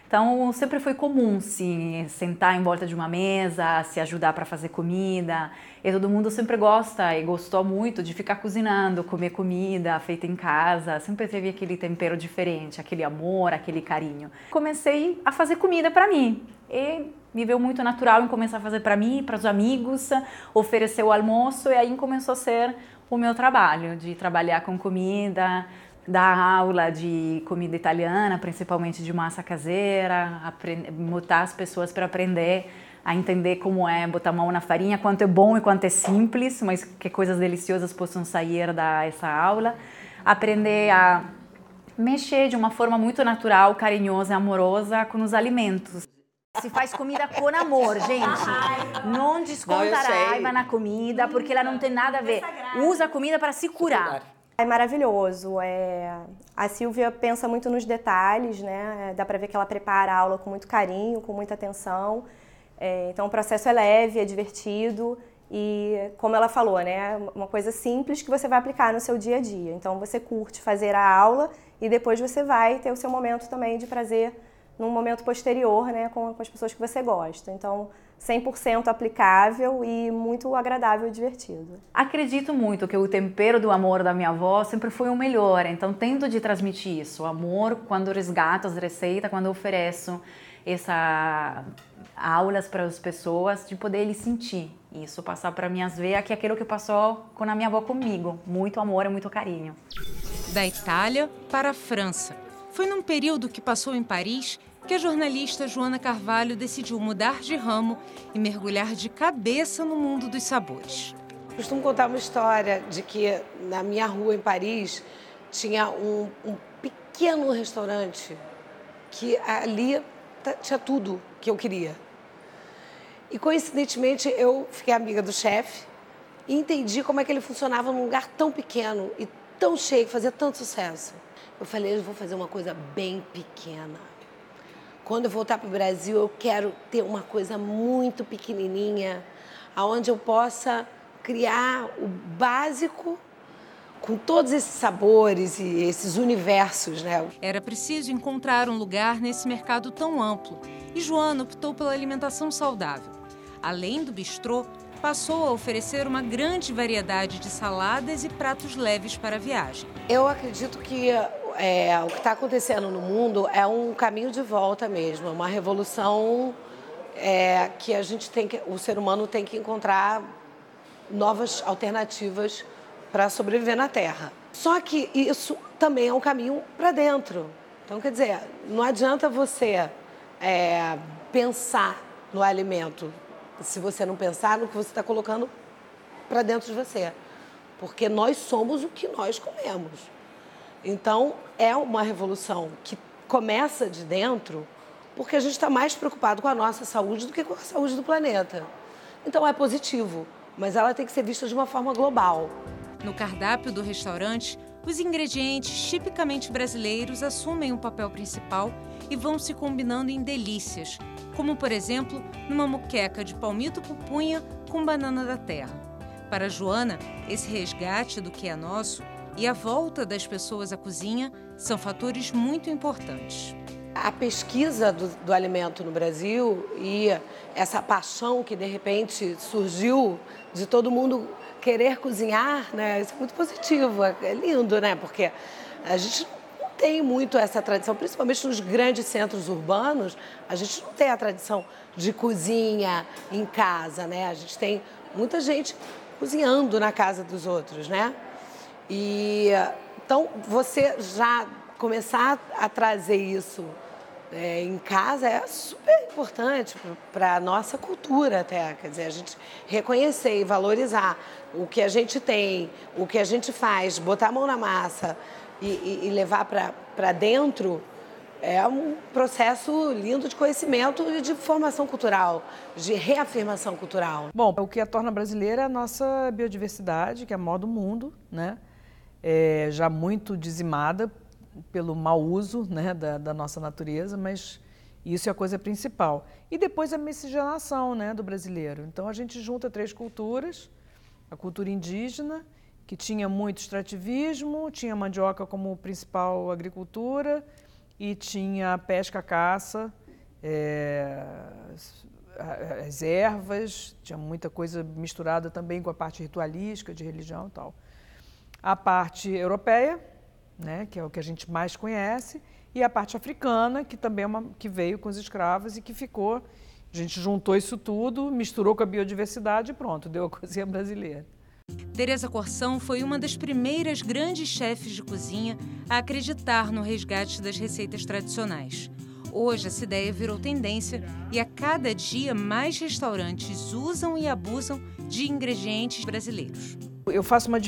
Então, sempre foi comum se sentar em volta de uma mesa, se ajudar para fazer comida. E todo mundo sempre gosta e gostou muito de ficar cozinhando, comer comida feita em casa. Sempre teve aquele tempero diferente, aquele amor, aquele carinho. Comecei a fazer comida para mim. E me veio muito natural em começar a fazer para mim, para os amigos, oferecer o almoço. E aí começou a ser o meu trabalho, de trabalhar com comida, dar aula de comida italiana, principalmente de massa caseira, botar as pessoas para aprender a entender como é botar a mão na farinha, quanto é bom e quanto é simples, mas que coisas deliciosas possam sair dessa aula. Aprender a mexer de uma forma muito natural, carinhosa e amorosa com os alimentos. Se faz comida com amor, gente. Não desconta a raiva na comida, porque ela não tem nada a ver. Usa a comida para se curar. É maravilhoso. A Silvia pensa muito nos detalhes, né? Dá para ver que ela prepara a aula com muito carinho, com muita atenção. Então o processo é leve, é divertido e, como ela falou, né? Uma coisa simples que você vai aplicar no seu dia a dia. Então você curte fazer a aula e depois você vai ter o seu momento também de prazer num momento posterior, né? Com as pessoas que você gosta. Então 100% aplicável e muito agradável e divertido. Acredito muito que o tempero do amor da minha avó sempre foi o melhor, então tento de transmitir isso, o amor quando resgato as receitas, quando ofereço essas aulas para as pessoas, de poder eles sentir isso, passar para minhas veias, que é aquilo que passou com a minha avó comigo, muito amor e muito carinho. Da Itália para a França. Foi num período que passou em Paris que a jornalista Joana Carvalho decidiu mudar de ramo e mergulhar de cabeça no mundo dos sabores. Costumo contar uma história de que na minha rua em Paris tinha um pequeno restaurante que ali tinha tudo que eu queria. E, coincidentemente, eu fiquei amiga do chefe e entendi como é que ele funcionava num lugar tão pequeno e tão cheio, que fazia tanto sucesso. Eu falei, eu vou fazer uma coisa bem pequena. Quando eu voltar para o Brasil, eu quero ter uma coisa muito pequenininha, onde eu possa criar o básico com todos esses sabores e esses universos, né? Era preciso encontrar um lugar nesse mercado tão amplo e Joana optou pela alimentação saudável. Além do bistrô, passou a oferecer uma grande variedade de saladas e pratos leves para a viagem. Eu acredito que o que está acontecendo no mundo é um caminho de volta mesmo, uma revolução que o ser humano tem que encontrar novas alternativas para sobreviver na Terra. Só que isso também é um caminho para dentro. Então, quer dizer, não adianta você pensar no alimento se você não pensar no que você está colocando para dentro de você. Porque nós somos o que nós comemos. Então, é uma revolução que começa de dentro porque a gente está mais preocupado com a nossa saúde do que com a saúde do planeta. Então, é positivo, mas ela tem que ser vista de uma forma global. No cardápio do restaurante, os ingredientes tipicamente brasileiros assumem o papel principal e vão se combinando em delícias, como, por exemplo, numa moqueca de palmito pupunha com banana da terra. Para Joana, esse resgate do que é nosso e a volta das pessoas à cozinha são fatores muito importantes. A pesquisa do alimento no Brasil e essa paixão que, de repente, surgiu de todo mundo querer cozinhar, né? Isso é muito positivo, é lindo, né? Porque a gente não tem muito essa tradição, principalmente nos grandes centros urbanos, a gente não tem a tradição de cozinha em casa, né? A gente tem muita gente cozinhando na casa dos outros, né? Então, você já começar a trazer isso em casa é super importante para a nossa cultura até. Quer dizer, a gente reconhecer e valorizar o que a gente tem, o que a gente faz, botar a mão na massa e levar para dentro é um processo lindo de conhecimento e de formação cultural, de reafirmação cultural. Bom, o que a torna brasileira é a nossa biodiversidade, que é a maior do mundo, né? Já muito dizimada pelo mau uso, né, da nossa natureza, mas isso é a coisa principal. E depois a miscigenação, né, do brasileiro. Então a gente junta 3 culturas, a cultura indígena, que tinha muito extrativismo, tinha mandioca como principal agricultura e tinha pesca, caça, as ervas, tinha muita coisa misturada também com a parte ritualística, de religião e tal. A parte europeia, né, que é o que a gente mais conhece, e a parte africana, que também que veio com os escravos e que ficou. A gente juntou isso tudo, misturou com a biodiversidade e pronto, deu a cozinha brasileira. Tereza Corção foi uma das primeiras grandes chefes de cozinha a acreditar no resgate das receitas tradicionais. Hoje, essa ideia virou tendência e a cada dia mais restaurantes usam e abusam de ingredientes brasileiros. Eu faço uma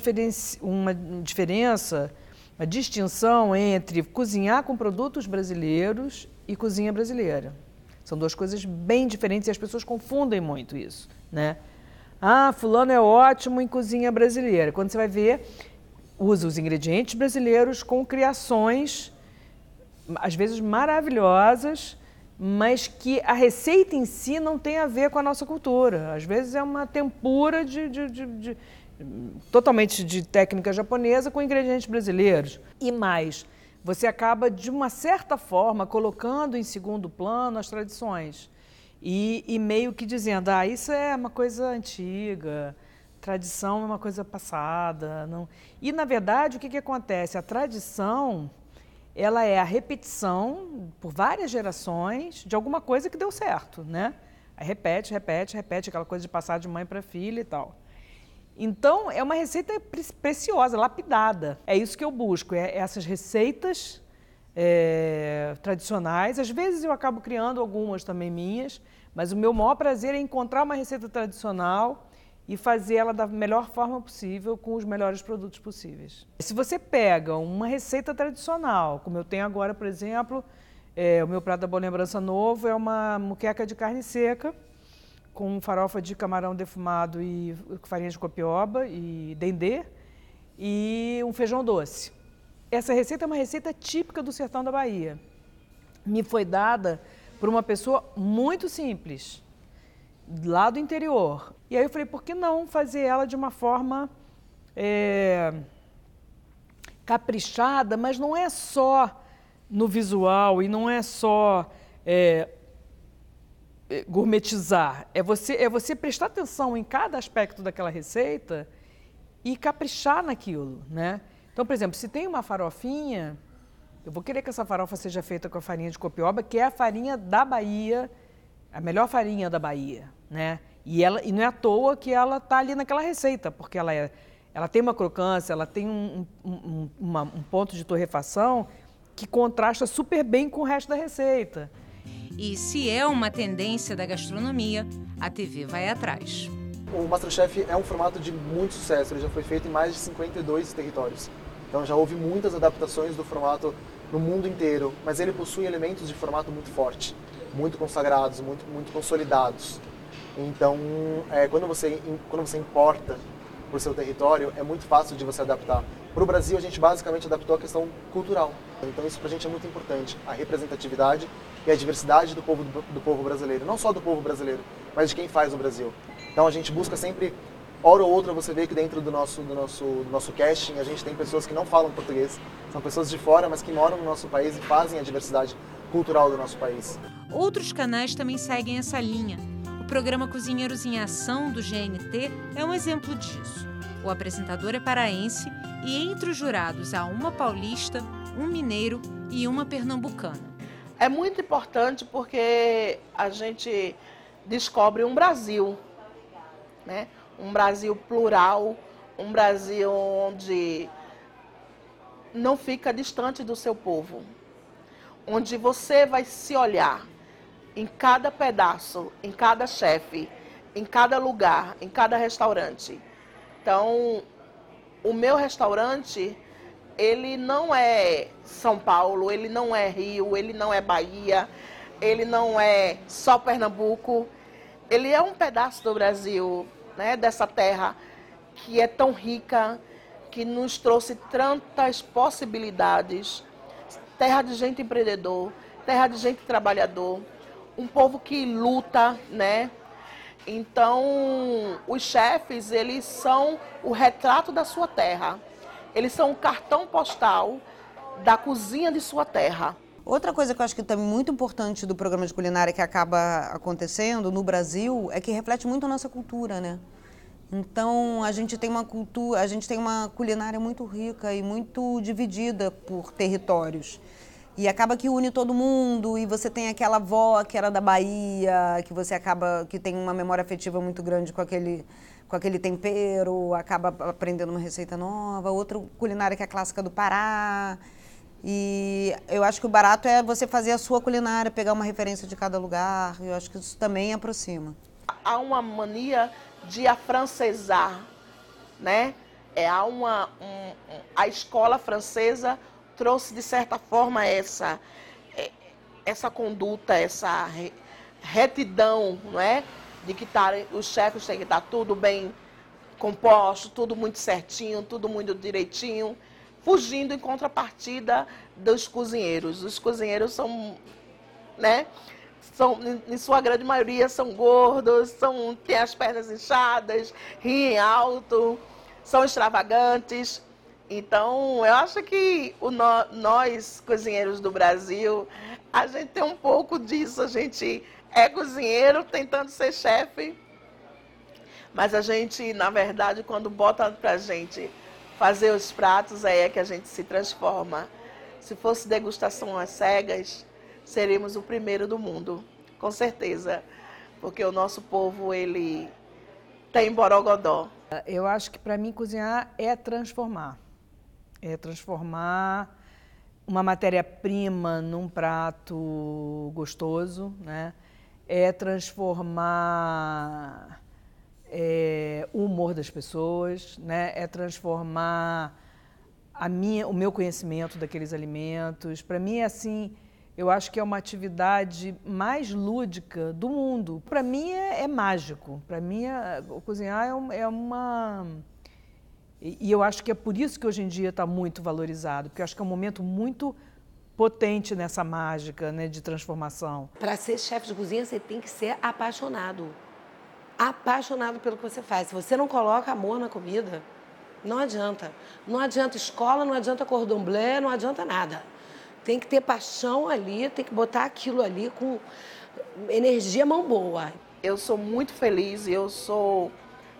distinção entre cozinhar com produtos brasileiros e cozinha brasileira. São 2 coisas bem diferentes e as pessoas confundem muito isso, né? Ah, fulano é ótimo em cozinha brasileira. Quando você vai ver, usa os ingredientes brasileiros com criações, às vezes maravilhosas, mas que a receita em si não tem a ver com a nossa cultura. Às vezes é uma tempura totalmente de técnica japonesa com ingredientes brasileiros. E mais, você acaba, de uma certa forma, colocando em segundo plano as tradições. E meio que dizendo, isso é uma coisa antiga, tradição é uma coisa passada. Não. E, na verdade, o que acontece? A tradição, ela é a repetição, por várias gerações, de alguma coisa que deu certo, né? Aí repete, aquela coisa de passar de mãe para filha e tal. Então, é uma receita preciosa, lapidada. É isso que eu busco, essas receitas tradicionais. Às vezes eu acabo criando algumas também minhas, mas o meu maior prazer é encontrar uma receita tradicional e fazer ela da melhor forma possível, com os melhores produtos possíveis. Se você pega uma receita tradicional, como eu tenho agora, por exemplo, O meu prato da Boa Lembrança novo é uma muqueca de carne seca, com farofa de camarão defumado e farinha de copioba e dendê, e um feijão doce. Essa receita é uma receita típica do sertão da Bahia. Me foi dada por uma pessoa muito simples, lá do interior. E aí eu falei, por que não fazer ela de uma forma caprichada, mas não é só no visual e não é só gourmetizar, é você prestar atenção em cada aspecto daquela receita e caprichar naquilo, né? Então, por exemplo, se tem uma farofinha, eu vou querer que essa farofa seja feita com a farinha de copioba, que é a farinha da Bahia, a melhor farinha da Bahia, né? E não é à toa que ela está ali naquela receita, porque ela tem uma crocância, ela tem um ponto de torrefação que contrasta super bem com o resto da receita. E se é uma tendência da gastronomia, a TV vai atrás. O MasterChef é um formato de muito sucesso, ele já foi feito em mais de 52 territórios. Então já houve muitas adaptações do formato no mundo inteiro, mas ele possui elementos de formato muito forte, muito consagrados, muito consolidados. Então, quando você importa para o seu território, é muito fácil de você adaptar. Para o Brasil, a gente basicamente adaptou a questão cultural. Então isso para a gente é muito importante, a representatividade e a diversidade do povo brasileiro. Não só do povo brasileiro, mas de quem faz o Brasil. Então a gente busca sempre, hora ou outra, você vê que dentro do nosso casting, a gente tem pessoas que não falam português, são pessoas de fora, mas que moram no nosso país e fazem a diversidade cultural do nosso país. Outros canais também seguem essa linha. O programa Cozinheiros em Ação, do GNT, é um exemplo disso. O apresentador é paraense e entre os jurados há uma paulista, um mineiro e uma pernambucana. É muito importante porque a gente descobre um Brasil, né? Um Brasil plural, um Brasil onde não fica distante do seu povo, onde você vai se olhar em cada pedaço, em cada chefe, em cada lugar, em cada restaurante. Então, o meu restaurante, ele não é São Paulo, ele não é Rio, ele não é Bahia, ele não é só Pernambuco. Ele é um pedaço do Brasil, né, dessa terra que é tão rica, que nos trouxe tantas possibilidades. Terra de gente empreendedor, terra de gente trabalhador, um povo que luta, né? Então, os chefes, eles são o retrato da sua terra. Eles são o cartão postal da cozinha de sua terra. Outra coisa que eu acho que também muito importante do programa de culinária que acaba acontecendo no Brasil é que reflete muito a nossa cultura, né? Então, a gente tem uma culinária muito rica e muito dividida por territórios. E acaba que une todo mundo, e você tem aquela avó que era da Bahia, que tem uma memória afetiva muito grande com aquele tempero, acaba aprendendo uma receita nova, outra culinária que é a clássica do Pará. E eu acho que o barato é você fazer a sua culinária, pegar uma referência de cada lugar, eu acho que isso também aproxima. Há uma mania de afrancesar, né? A escola francesa trouxe, de certa forma, essa conduta, essa retidão, não é? De que os chefes têm que estar tudo bem composto, tudo muito certinho, tudo muito direitinho, fugindo em contrapartida dos cozinheiros. Os cozinheiros são, né? Em sua grande maioria, são gordos, têm as pernas inchadas, riem alto, são extravagantes. Então, eu acho que nós, cozinheiros do Brasil, a gente tem um pouco disso. A gente é cozinheiro tentando ser chefe, mas a gente, na verdade, quando bota pra gente fazer os pratos, aí é que a gente se transforma. Se fosse degustação às cegas, seríamos o primeiro do mundo, com certeza, porque o nosso povo, ele tem borogodó. Eu acho que para mim cozinhar é transformar. É transformar uma matéria-prima num prato gostoso, né? É transformar o humor das pessoas, né? É transformar o meu conhecimento daqueles alimentos. Para mim é assim, Eu acho que é uma atividade mais lúdica do mundo. Para mim é mágico. Para mim, cozinhar é uma... E eu acho que é por isso que hoje em dia está muito valorizado, porque eu acho que é um momento muito potente nessa mágica, né, de transformação. Para ser chefe de cozinha, você tem que ser apaixonado. Apaixonado pelo que você faz. Se você não coloca amor na comida, não adianta. Não adianta escola, não adianta cordon bleu, não adianta nada. Tem que ter paixão ali, tem que botar aquilo ali com energia, mão boa. Eu sou muito feliz e eu sou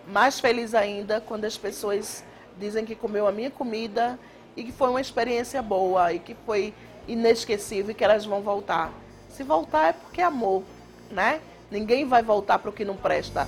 mais feliz ainda quando as pessoas dizem que comeu a minha comida e que foi uma experiência boa e que foi inesquecível e que elas vão voltar. Se voltar é porque é amor, né? Ninguém vai voltar para o que não presta.